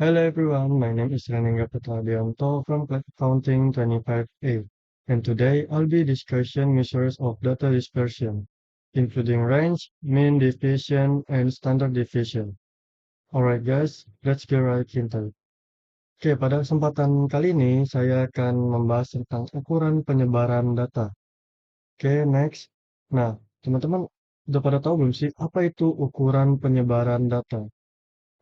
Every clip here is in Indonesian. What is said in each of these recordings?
Hello everyone, my name is Renengga Putradianto from Cloud Accounting 25A, and today I'll be discussing measures of data dispersion, including range, mean deviation, and standard deviation. Alright guys, let's get right into it. Oke, pada kesempatan kali ini saya akan membahas tentang ukuran penyebaran data. Oke, next. Nah, teman-teman udah pada tahu belum sih apa itu ukuran penyebaran data?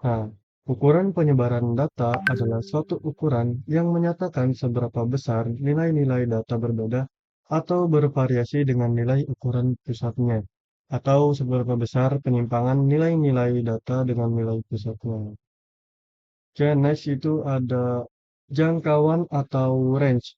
Nah, ukuran penyebaran data adalah suatu ukuran yang menyatakan seberapa besar nilai-nilai data berbeda atau bervariasi dengan nilai ukuran pusatnya, atau seberapa besar penyimpangan nilai-nilai data dengan nilai pusatnya. Oke, next itu ada jangkauan atau range.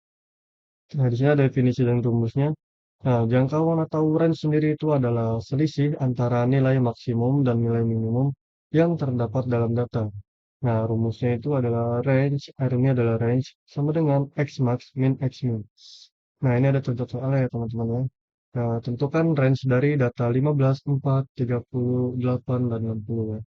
Nah, di sini ada definisi dan rumusnya. Nah, jangkauan atau range sendiri itu adalah selisih antara nilai maksimum dan nilai minimum yang terdapat dalam data. Nah, rumusnya itu adalah range, R-nya adalah range, sama dengan X max min X min. Nah, ini ada contoh soalnya ya teman-teman ya. Nah, tentukan range dari data 15, 4, 38, dan 60 ya.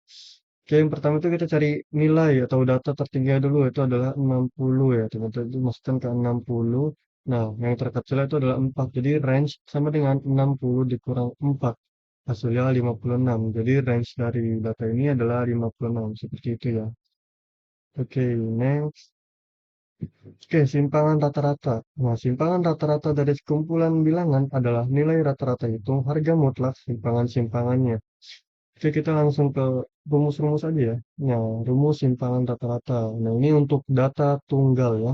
Oke, yang pertama itu kita cari nilai atau data tertinggi dulu, itu adalah 60 ya teman-teman. Itu maksudkan ke 60. Nah, yang terkecil itu adalah 4. Jadi range sama dengan 60 dikurang 4. Hasilnya 56. Jadi range dari data ini adalah 56. Seperti itu ya. Oke, next. Oke, simpangan rata-rata. Nah, simpangan rata-rata dari sekumpulan bilangan adalah nilai rata-rata hitung harga mutlak simpangan-simpangannya. Oke, kita langsung ke rumus-rumus aja ya. Nah, rumus simpangan rata-rata. Nah, ini untuk data tunggal ya.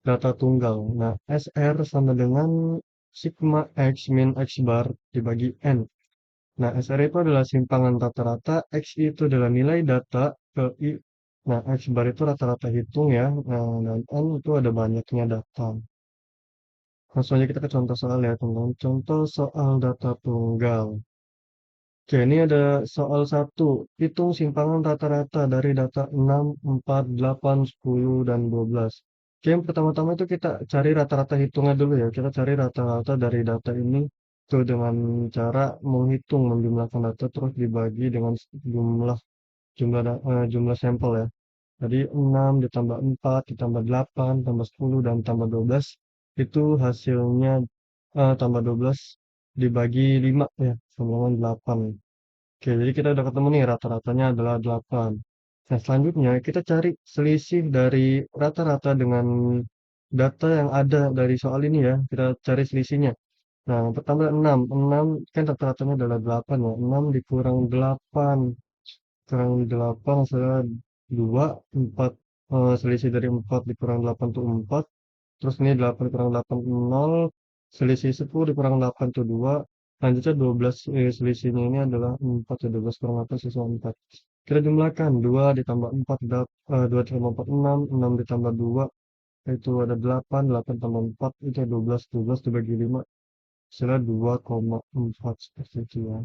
Data tunggal. Nah, SR sama dengan sigma X min X bar dibagi N. Nah, SR itu adalah simpangan rata-rata, X itu adalah nilai data ke I. Nah, X bar itu rata-rata hitung ya. Nah, dan N itu ada banyaknya data. Langsung aja kita ke contoh soal ya, teman-teman. Contoh soal data tunggal. Oke, ini ada soal satu. Hitung simpangan rata-rata dari data 6, 4, 8, 10, dan 12. Oke, yang pertama-tama itu kita cari rata-rata hitungnya dulu ya. Kita cari rata-rata dari data ini tuh dengan cara menghitung, menjumlahkan data terus dibagi dengan jumlah jumlah sampel ya. Jadi 6 ditambah 4 ditambah 8 tambah 10 dan tambah 12 itu hasilnya tambah 12 dibagi 5 ya, sama dengan 8. Oke, jadi kita udah ketemu nih rata-ratanya adalah 8. Nah, selanjutnya kita cari selisih dari rata-rata dengan data yang ada dari soal ini ya. Kita cari selisihnya. Nah, yang pertama 6. 6 kan rata-ratanya adalah 8 ya. 6 dikurang 8. Kurang 8 saya 2, 4. Selisih dari 4 dikurang 8 itu 4. Terus ini 8 kurang 8 0. Selisih 10 dikurang 8 itu 2. Lanjutnya 12 selisihnya ini adalah 4 ya, 12 kurang 8 sisa 4. Kita jumlahkan 2 ditambah 4 2 ditambah 4 6, 6 ditambah 2 itu ada 8, 8 tambah 4 itu 12, 12 dibagi 5 hasilnya 2,4 seperti itu ya.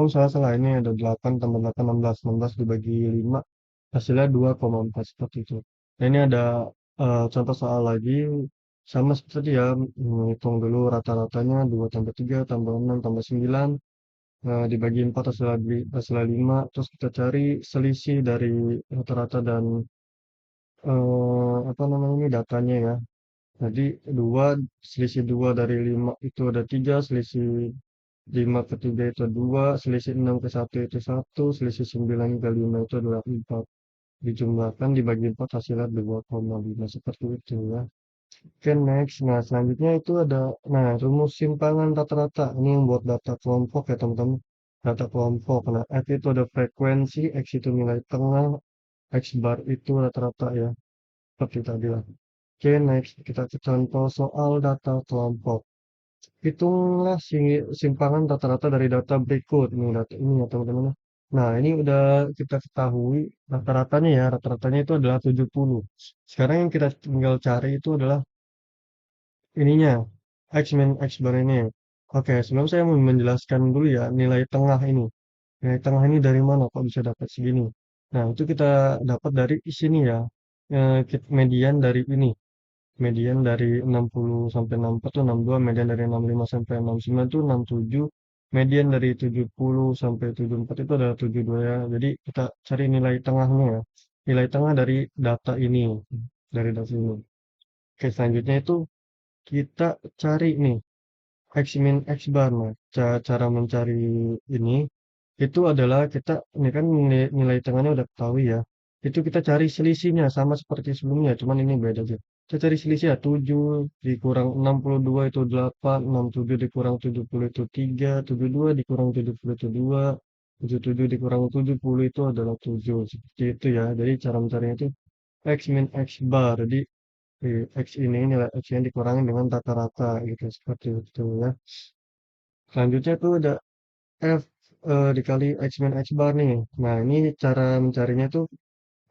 Oh, salah ini ada 8 tambah 8 16, 16 dibagi 5 hasilnya 2,4 seperti itu. Nah, ini ada contoh soal lagi sama seperti tadi ya, hitung dulu rata-ratanya 2 tambah 3 tambah 6 tambah 9 dibagi 4 hasilnya 5, terus kita cari selisih dari rata-rata dan apa namanya ini datanya ya. Jadi 2 selisih 2 dari 5 itu ada 3, selisih 5 ke 3 itu 2, selisih 6 ke 1 itu 1, selisih 9 ke 5 itu adalah 4. Dijumlahkan dibagi 4 hasilnya 2,5 seperti itu ya. Oke, next. Nah, selanjutnya itu ada, nah, rumus simpangan rata-rata. Ini yang buat data kelompok ya, teman-teman. Data kelompok. Nah, F itu ada frekuensi, X itu nilai tengah, X bar itu rata-rata ya. Seperti tadi lah. Oke, next. Kita ke contoh soal data kelompok. Hitunglah simpangan rata-rata dari data berikut. Nih, data ini ya, teman-teman. Nah, ini udah kita ketahui rata-ratanya ya. Rata-ratanya itu adalah 70. Sekarang yang kita tinggal cari itu adalah ininya X min X bar ini. Oke, sebelum saya menjelaskan dulu ya nilai tengah ini. Nilai tengah ini dari mana kok bisa dapat segini? Nah, itu kita dapat dari sini ya. Median dari ini. Median dari 60 sampai 64 itu 62, median dari 65 sampai 69 itu 67, median dari 70 sampai 74 itu adalah 72 ya. Jadi kita cari nilai tengahnya ya. nilai tengah dari data ini, dari data ini. Oke, selanjutnya itu kita cari nih X min X bar. Nah, cara mencari ini itu adalah kita ini kan nilai tengahnya udah ketahui ya. Itu kita cari selisihnya sama seperti sebelumnya, cuman ini beda aja. Kita cari selisih ya 7 dikurang 62 itu 8, 67 dikurang 70 itu 3, 72 dikurang 70 itu 2, 77 dikurang 70 itu adalah 7. Seperti itu ya. Jadi cara mencarinya itu X min X bar. Jadi X ini nilai X yang dikurangi dengan rata-rata gitu seperti itu ya. Selanjutnya tuh ada F dikali X min X bar nih. Nah, ini cara mencarinya tuh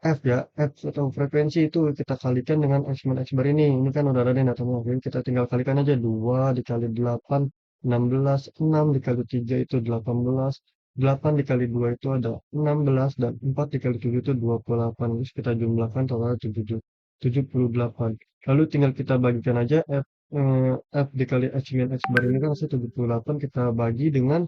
F ya, F atau frekuensi itu kita kalikan dengan X min X bar ini. Ini kan udah ada nih datanya. Jadi kita tinggal kalikan aja 2 dikali 8, 16, 6 dikali 3 itu 18, 8 dikali 2 itu ada 16, dan 4 dikali 7 itu 28. Terus kita jumlahkan total 78. Lalu tinggal kita bagikan aja F dikali X min X bar ini kan hasil 78 kita bagi dengan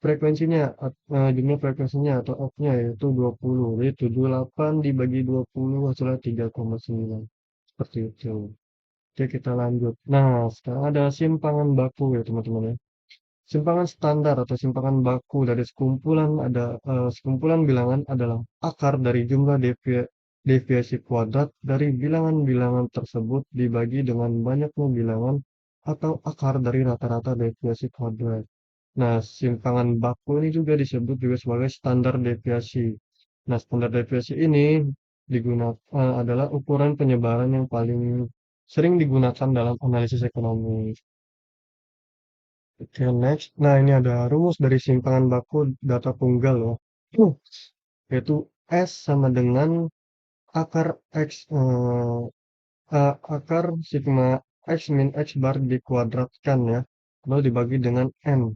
frekuensinya, jumlah frekuensinya atau F-nya yaitu 20. Jadi 78 dibagi 20 hasilnya 3,9. Seperti itu. Oke, kita lanjut. Nah, sekarang ada simpangan baku ya teman-teman ya. Simpangan standar atau simpangan baku dari sekumpulan bilangan adalah akar dari jumlah deviasi kuadrat dari bilangan-bilangan tersebut dibagi dengan banyaknya bilangan atau akar dari rata-rata deviasi kuadrat. Nah, simpangan baku ini juga disebut juga sebagai standar deviasi. Nah, standar deviasi ini adalah ukuran penyebaran yang paling sering digunakan dalam analisis ekonomi. Oke, next. Nah, ini ada rumus dari simpangan baku data tunggal ya. Uh, Yaitu S sama dengan akar X akar sigma X min X bar dikuadratkan ya. Lalu dibagi dengan N.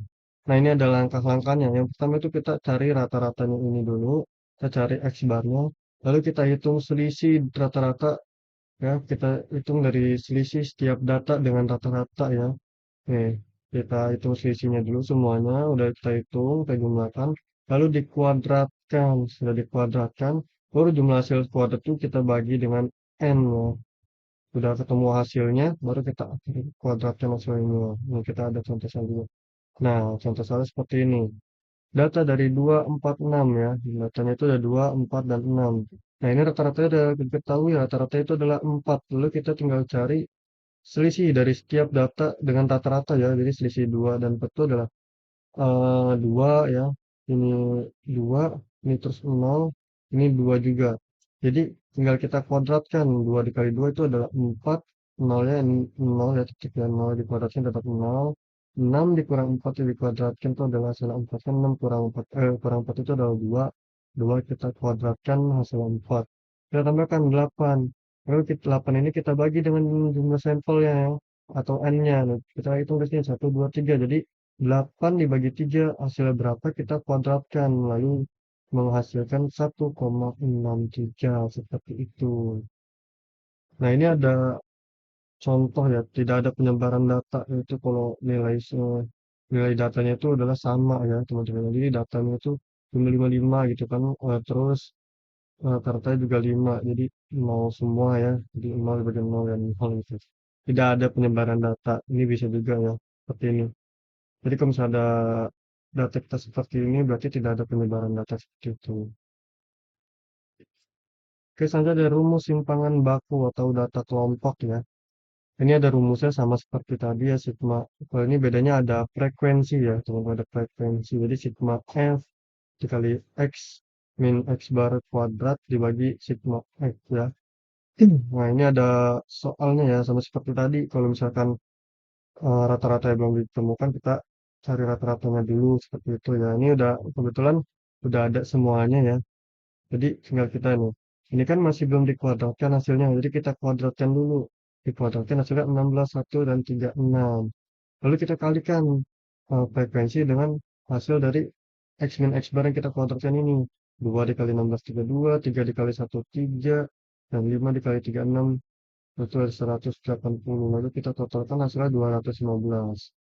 Nah, ini ada langkah-langkahnya. Yang pertama itu kita cari rata-ratanya ini dulu. Kita cari X barnya. Lalu kita hitung selisih rata-rata ya. Kita hitung dari selisih setiap data dengan rata-rata ya. Nih, kita hitung selisihnya dulu semuanya, udah kita hitung, kita jumlahkan, lalu dikuadratkan. Sudah dikuadratkan, baru jumlah hasil kuadrat itu kita bagi dengan N ya. Sudah ketemu hasilnya, baru kita kuadratkan hasilnya. Ini kita ada contoh saja. Nah, contoh saya seperti ini. Data dari 2, 4, 6 ya. Datanya itu ada 2, 4, dan 6. Nah, ini rata-ratanya udah kita ketahui ya, rata-rata itu adalah 4. Lalu kita tinggal cari selisih dari setiap data dengan rata-rata ya. Jadi selisih 2 dan 4 itu adalah 2 ya. Ini 2, ini terus 0, ini 2 juga. Jadi tinggal kita kuadratkan. 2 dikali 2 itu adalah 4, 0-nya 0 ya, titik ya, 0 dikuadratkan dapat 0. 6 dikurang 4 itu dikuadratkan itu adalah hasil 4 kan 6 kurang 4 itu adalah 2. 2 kita kuadratkan hasil 4. Kita tambahkan 8. Lalu 8 ini kita bagi dengan jumlah sampelnya ya, atau N-nya. Nah, kita hitung di sini 1, 2, 3. Jadi 8 dibagi 3 hasilnya berapa kita kuadratkan. Lalu menghasilkan 1,63 seperti itu. Nah, ini ada contoh ya, tidak ada penyebaran data itu kalau nilai datanya itu adalah sama ya teman-teman. Jadi datanya itu 555 gitu kan, terus katanya juga 5, jadi 0 semua ya, jadi 0 dibagi 0 dan 0 gitu. Tidak ada penyebaran data, ini bisa juga ya, seperti ini. Jadi kalau misalnya ada data kita seperti ini, berarti tidak ada penyebaran data seperti itu. Oke, selanjutnya ada rumus simpangan baku atau data kelompok ya. Ini ada rumusnya sama seperti tadi ya, sigma. Kalau ini bedanya ada frekuensi ya, teman-teman, ada frekuensi. Jadi sigma F dikali X min X bar kuadrat dibagi sigma X ya. Nah, ini ada soalnya ya, sama seperti tadi. Kalau misalkan rata-rata yang belum ditemukan, kita cari rata-ratanya dulu seperti itu ya. Ini udah kebetulan udah ada semuanya ya. Jadi tinggal kita nih. Ini kan masih belum dikuadratkan hasilnya. Jadi kita kuadratkan dulu. Dikuadratkan hasilnya 16, 1, dan 36. Lalu kita kalikan frekuensi dengan hasil dari X min X bar yang kita kuadratkan ini. 2 dikali 16, 32, 3 dikali 1, 3, dan 5 dikali 3, 6, itu ada 180. Lalu kita totalkan hasilnya 215.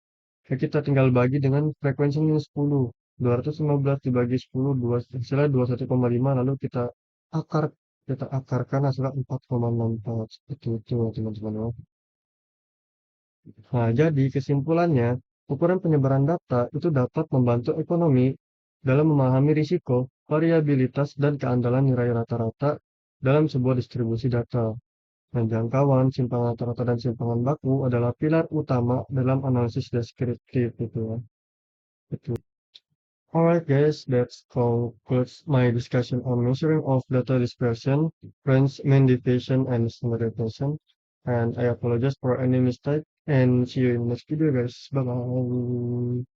Oke, kita tinggal bagi dengan frekuensi minus 10. 215 dibagi 10, hasilnya 21,5. Lalu kita akar kita akarkan hasilnya 4,64 seperti itu teman-teman ya. Nah, jadi kesimpulannya, ukuran penyebaran data itu dapat membantu ekonomi dalam memahami risiko, variabilitas, dan keandalan nilai rata-rata dalam sebuah distribusi data. Dan jangkauan, simpangan rata-rata, dan simpangan baku adalah pilar utama dalam analisis deskriptif itu ya. Itu. Alright guys, that concludes my discussion on measuring of data dispersion, range, mean deviation, and standardization. And I apologize for any mistake and see you in the next video guys. Bye bye.